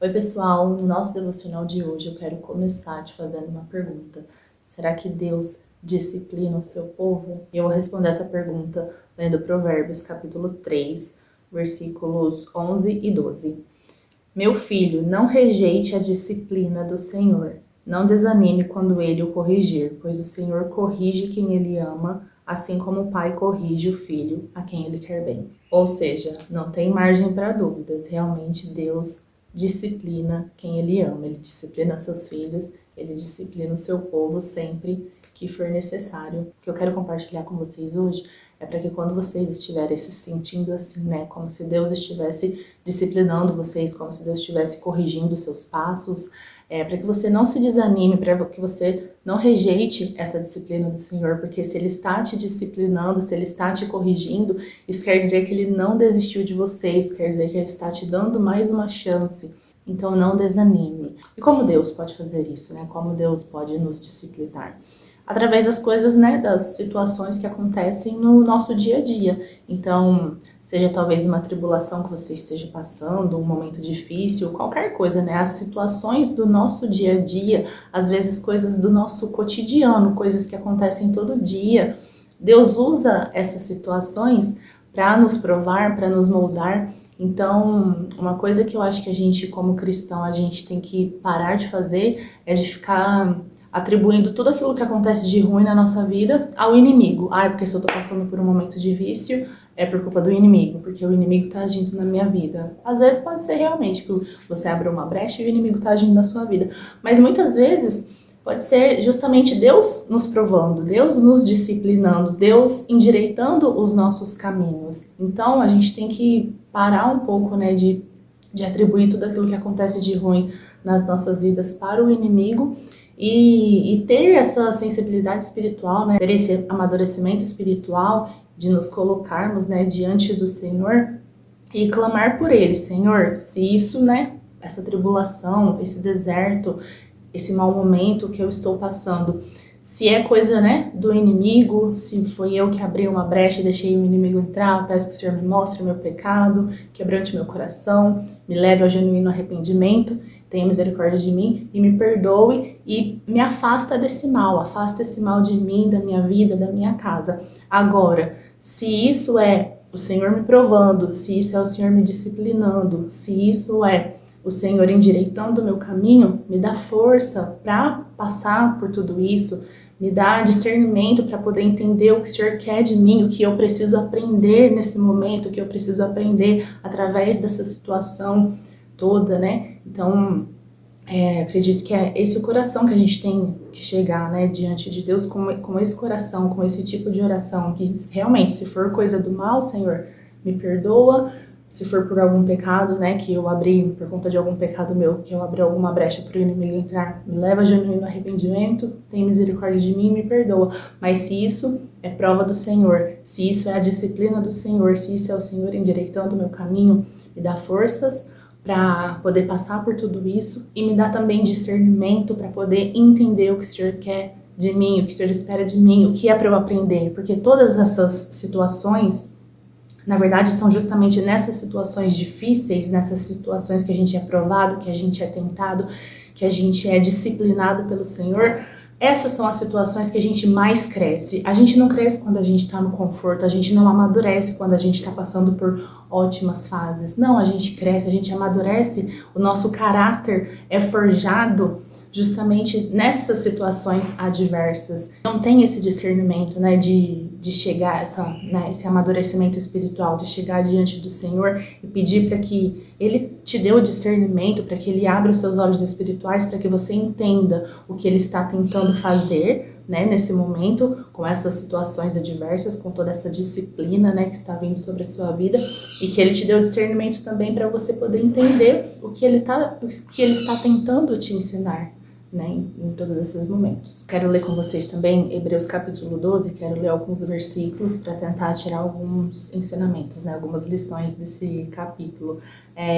Oi pessoal, no nosso devocional de hoje eu quero começar te fazendo uma pergunta. Será que Deus disciplina o seu povo? Eu vou responder essa pergunta lendo Provérbios capítulo 3, versículos 11 e 12. Meu filho, não rejeite a disciplina do Senhor. Não desanime quando ele o corrigir, pois o Senhor corrige quem ele ama, assim como o pai corrige o filho a quem ele quer bem. Ou seja, não tem margem para dúvidas. Realmente Deus disciplina quem ele ama. Ele disciplina seus filhos, ele disciplina o seu povo sempre que for necessário. O que eu quero compartilhar com vocês hoje é para que quando vocês estiverem se sentindo assim, né, como se Deus estivesse disciplinando vocês, como se Deus estivesse corrigindo os seus passos, para que você não se desanime, para que você não rejeite essa disciplina do Senhor, porque se Ele está te disciplinando, se Ele está te corrigindo, isso quer dizer que Ele não desistiu de você, isso quer dizer que Ele está te dando mais uma chance. Então não desanime. E como Deus pode fazer isso, né? Como Deus pode nos disciplinar? Através das coisas, né, das situações que acontecem no nosso dia a dia. Então, seja talvez uma tribulação que você esteja passando, um momento difícil, qualquer coisa, né, as situações do nosso dia a dia, às vezes coisas do nosso cotidiano, coisas que acontecem todo dia. Deus usa essas situações para nos provar, para nos moldar. Então, uma coisa que eu acho que a gente, como cristão, a gente tem que parar de fazer é de ficar atribuindo tudo aquilo que acontece de ruim na nossa vida ao inimigo. Porque se eu tô passando por um momento de vício, é por culpa do inimigo, porque o inimigo tá agindo na minha vida. Às vezes pode ser realmente que você abre uma brecha e o inimigo tá agindo na sua vida. Mas muitas vezes pode ser justamente Deus nos provando, Deus nos disciplinando, Deus endireitando os nossos caminhos. Então a gente tem que parar um pouco, né, de atribuir tudo aquilo que acontece de ruim nas nossas vidas para o inimigo e ter essa sensibilidade espiritual, né? Ter esse amadurecimento espiritual de nos colocarmos, né, diante do Senhor e clamar por Ele. Senhor, se isso, né, essa tribulação, esse deserto, esse mau momento que eu estou passando, se é coisa, né, do inimigo, se foi eu que abri uma brecha e deixei o inimigo entrar, peço que o Senhor me mostre o meu pecado, quebrante meu coração, me leve ao genuíno arrependimento, tenha misericórdia de mim e me perdoe e me afasta esse mal de mim, da minha vida, da minha casa. Agora, se isso é o Senhor me provando, se isso é o Senhor me disciplinando, se isso é o Senhor endireitando o meu caminho, me dá força para passar por tudo isso, me dá discernimento para poder entender o que o Senhor quer de mim, o que eu preciso aprender nesse momento, o que eu preciso aprender através dessa situação toda, né? Então, acredito que é esse o coração que a gente tem que chegar, né, diante de Deus, com esse coração, com esse tipo de oração, que realmente, se for coisa do mal, Senhor, me perdoa. Se for por algum pecado, né, que eu abri, por conta de algum pecado meu, que eu abri alguma brecha para o inimigo entrar, me leva a genuíno arrependimento, tem misericórdia de mim e me perdoa. Mas se isso é prova do Senhor, se isso é a disciplina do Senhor, se isso é o Senhor endireitando o meu caminho, me dá forças para poder passar por tudo isso e me dá também discernimento para poder entender o que o Senhor quer de mim, o que o Senhor espera de mim, o que é para eu aprender, porque todas essas situações, na verdade, são justamente nessas situações difíceis, nessas situações que a gente é provado, que a gente é tentado, que a gente é disciplinado pelo Senhor. Essas são as situações que a gente mais cresce. A gente não cresce quando a gente está no conforto, a gente não amadurece quando a gente está passando por ótimas fases. Não, a gente cresce, a gente amadurece, o nosso caráter é forjado justamente nessas situações adversas. Não tem esse discernimento, né, de chegar, esse amadurecimento espiritual, de chegar diante do Senhor e pedir para que Ele te dê o discernimento, para que Ele abra os seus olhos espirituais, para que você entenda o que Ele está tentando fazer, né, nesse momento, com essas situações adversas, com toda essa disciplina, né, que está vindo sobre a sua vida, e que Ele te dê o discernimento também para você poder entender o que Ele está tentando te ensinar, né, em todos esses momentos. Quero ler com vocês também Hebreus capítulo 12, quero ler alguns versículos para tentar tirar alguns ensinamentos, né, algumas lições desse capítulo.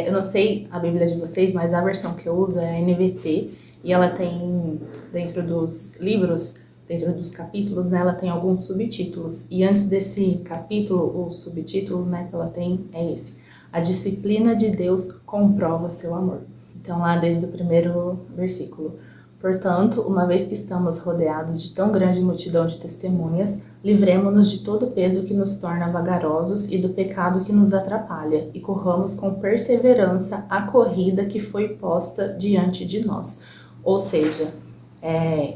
Eu não sei a Bíblia de vocês, mas a versão que eu uso é a NVT, e ela tem, dentro dos livros, dentro dos capítulos, né, ela tem alguns subtítulos. E antes desse capítulo, o subtítulo, né, que ela tem é esse: A disciplina de Deus comprova seu amor. Então, lá desde o primeiro versículo. Portanto, uma vez que estamos rodeados de tão grande multidão de testemunhas, livremo-nos de todo o peso que nos torna vagarosos e do pecado que nos atrapalha, e corramos com perseverança a corrida que foi posta diante de nós. Ou seja,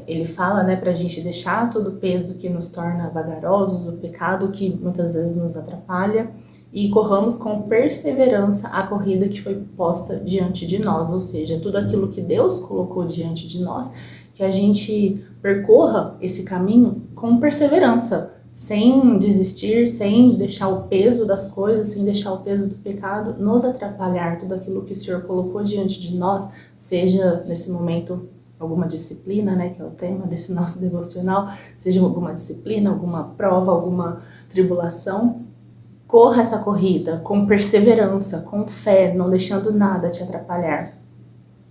ele fala, né, pra gente deixar todo o peso que nos torna vagarosos, o pecado que muitas vezes nos atrapalha, e corramos com perseverança a corrida que foi posta diante de nós, ou seja, tudo aquilo que Deus colocou diante de nós, que a gente percorra esse caminho com perseverança, sem desistir, sem deixar o peso das coisas, sem deixar o peso do pecado nos atrapalhar, tudo aquilo que o Senhor colocou diante de nós, seja nesse momento alguma disciplina, né, que é o tema desse nosso devocional, seja alguma disciplina, alguma prova, alguma tribulação. Corra essa corrida com perseverança, com fé, não deixando nada te atrapalhar.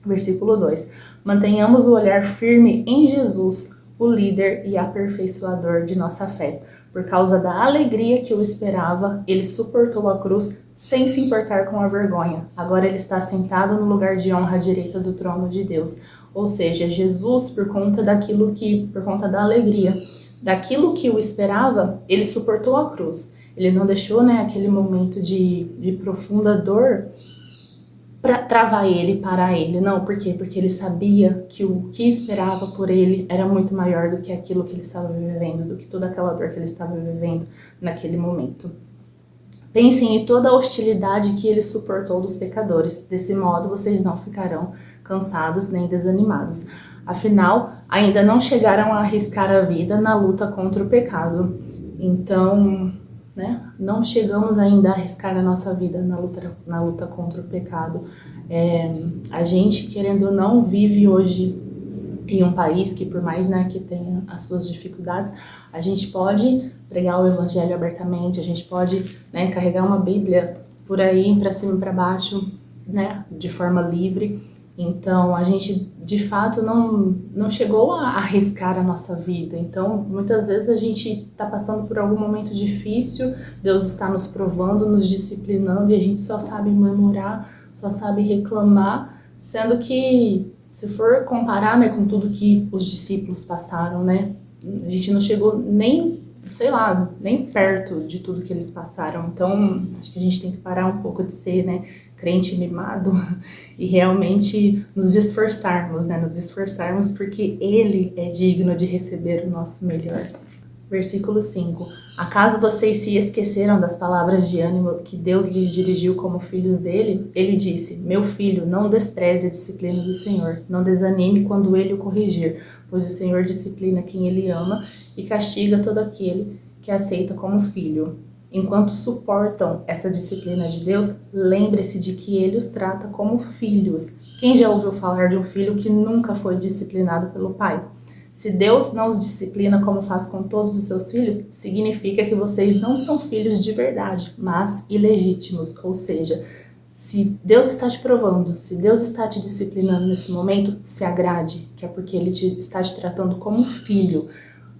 Versículo 2. Mantenhamos o olhar firme em Jesus, o líder e aperfeiçoador de nossa fé. Por causa da alegria que o esperava, ele suportou a cruz sem se importar com a vergonha. Agora ele está sentado no lugar de honra à direita do trono de Deus. Ou seja, Jesus, por conta da alegria, daquilo que o esperava, ele suportou a cruz. Ele não deixou, né, aquele momento de profunda dor para travar ele, parar ele. Não, por quê? Porque ele sabia que o que esperava por ele era muito maior do que aquilo que ele estava vivendo, do que toda aquela dor que ele estava vivendo naquele momento. Pensem em toda a hostilidade que ele suportou dos pecadores. Desse modo, vocês não ficarão cansados nem desanimados. Afinal, ainda não chegaram a arriscar a vida na luta contra o pecado. Então, né, não chegamos ainda a arriscar a nossa vida na luta contra o pecado. A gente, querendo ou não, vive hoje em um país que, por mais, né, que tenha as suas dificuldades, a gente pode pregar o evangelho abertamente, a gente pode, né, carregar uma Bíblia por aí, para cima e para baixo, né, de forma livre. Então, a gente, de fato, não chegou a arriscar a nossa vida. Então, muitas vezes a gente está passando por algum momento difícil, Deus está nos provando, nos disciplinando, e a gente só sabe murmurar, só sabe reclamar, sendo que, se for comparar, né, com tudo que os discípulos passaram, né, a gente não chegou nem, sei lá, nem perto de tudo que eles passaram. Então, acho que a gente tem que parar um pouco de ser, né, crente mimado e realmente nos esforçarmos, né? Nos esforçarmos porque Ele é digno de receber o nosso melhor. Versículo 5. Acaso vocês se esqueceram das palavras de ânimo que Deus lhes dirigiu como filhos dele? Ele disse: Meu filho, não despreze a disciplina do Senhor. Não desanime quando Ele o corrigir, pois o Senhor disciplina quem Ele ama e castiga todo aquele que aceita como filho. Enquanto suportam essa disciplina de Deus, lembre-se de que Ele os trata como filhos. Quem já ouviu falar de um filho que nunca foi disciplinado pelo pai? Se Deus não os disciplina como faz com todos os seus filhos, significa que vocês não são filhos de verdade, mas ilegítimos. Ou seja, se Deus está te provando, se Deus está te disciplinando nesse momento, se agrade, que é porque Ele está te tratando como filho.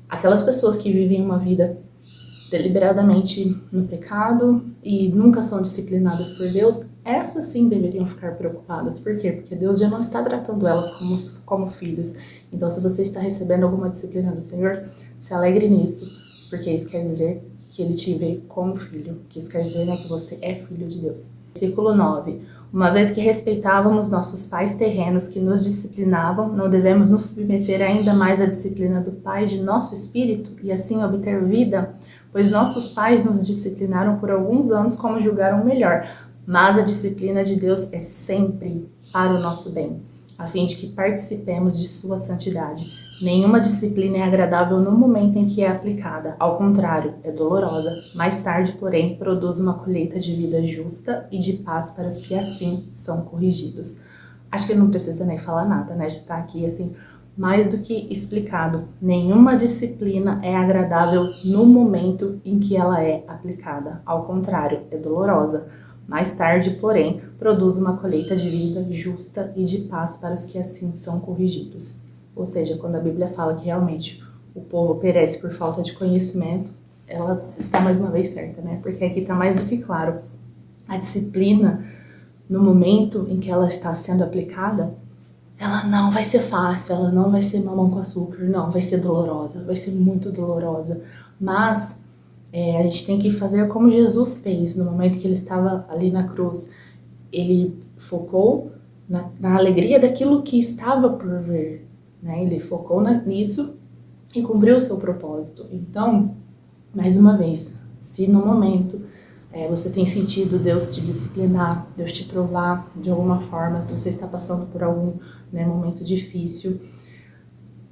Aquelas pessoas que vivem uma vida deliberadamente no pecado e nunca são disciplinadas por Deus, essas sim deveriam ficar preocupadas. Por quê? Porque Deus já não está tratando elas como filhos. Então, se você está recebendo alguma disciplina do Senhor, se alegre nisso, porque isso quer dizer que Ele te vê como filho, que isso quer dizer, né, que você é filho de Deus. Versículo 9. Uma vez que respeitávamos nossos pais terrenos que nos disciplinavam, não devemos nos submeter ainda mais à disciplina do Pai de nosso espírito e assim obter vida? Pois nossos pais nos disciplinaram por alguns anos como julgaram melhor, mas a disciplina de Deus é sempre para o nosso bem, a fim de que participemos de sua santidade. Nenhuma disciplina é agradável no momento em que é aplicada, ao contrário, é dolorosa. Mais tarde, porém, produz uma colheita de vida justa e de paz para os que assim são corrigidos. Acho que não precisa nem falar nada, né? Já tá aqui assim, mais do que explicado. Nenhuma disciplina é agradável no momento em que ela é aplicada. Ao contrário, é dolorosa. Mais tarde, porém, produz uma colheita de vida justa e de paz para os que assim são corrigidos. Ou seja, quando a Bíblia fala que realmente o povo perece por falta de conhecimento, ela está mais uma vez certa, né? Porque aqui está mais do que claro. A disciplina no momento em que ela está sendo aplicada, ela não vai ser fácil, ela não vai ser mamão com açúcar, não, vai ser dolorosa, vai ser muito dolorosa. Mas a gente tem que fazer como Jesus fez no momento que ele estava ali na cruz. Ele focou na alegria daquilo que estava por vir, né? Ele focou nisso e cumpriu o seu propósito. Então, mais uma vez, se no momento você tem sentido Deus te disciplinar, Deus te provar de alguma forma, se você está passando por algum momento difícil,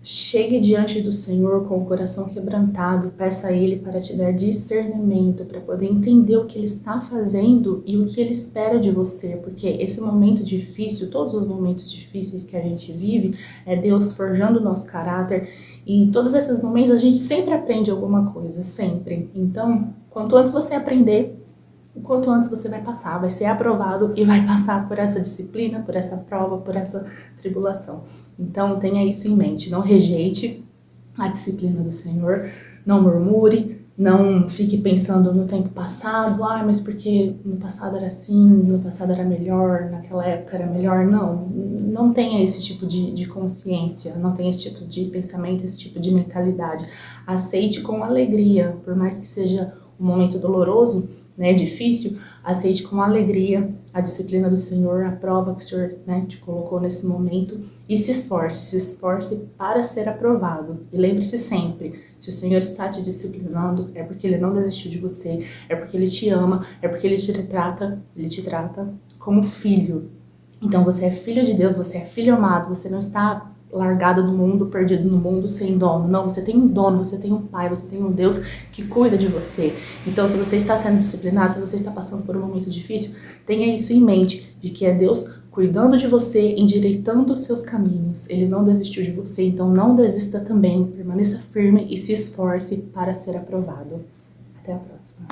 chegue diante do Senhor com o coração quebrantado, peça a Ele para te dar discernimento, para poder entender o que Ele está fazendo e o que Ele espera de você, porque esse momento difícil, todos os momentos difíceis que a gente vive, é Deus forjando o nosso caráter, e todos esses momentos a gente sempre aprende alguma coisa, sempre. Então, quanto antes você aprender, o quanto antes você vai passar, vai ser aprovado e vai passar por essa disciplina, por essa prova, por essa tribulação. Então tenha isso em mente, não rejeite a disciplina do Senhor, não murmure, não fique pensando no tempo passado, mas porque no passado era assim, no passado era melhor, naquela época era melhor. Não tenha esse tipo de consciência, não tenha esse tipo de pensamento, esse tipo de mentalidade. Aceite com alegria, por mais que seja um momento doloroso, difícil, aceite com alegria a disciplina do Senhor, a prova que o Senhor te colocou nesse momento e se esforce para ser aprovado. E lembre-se sempre, se o Senhor está te disciplinando, é porque Ele não desistiu de você, é porque Ele te ama, é porque Ele te trata como filho. Então você é filho de Deus, você é filho amado, você não está largado no mundo, perdido no mundo, sem dono. Não, você tem um dono, você tem um pai, você tem um Deus que cuida de você. Então, se você está sendo disciplinado, se você está passando por um momento difícil, tenha isso em mente, de que é Deus cuidando de você, endireitando os seus caminhos. Ele não desistiu de você, então não desista também, permaneça firme e se esforce para ser aprovado. Até a próxima.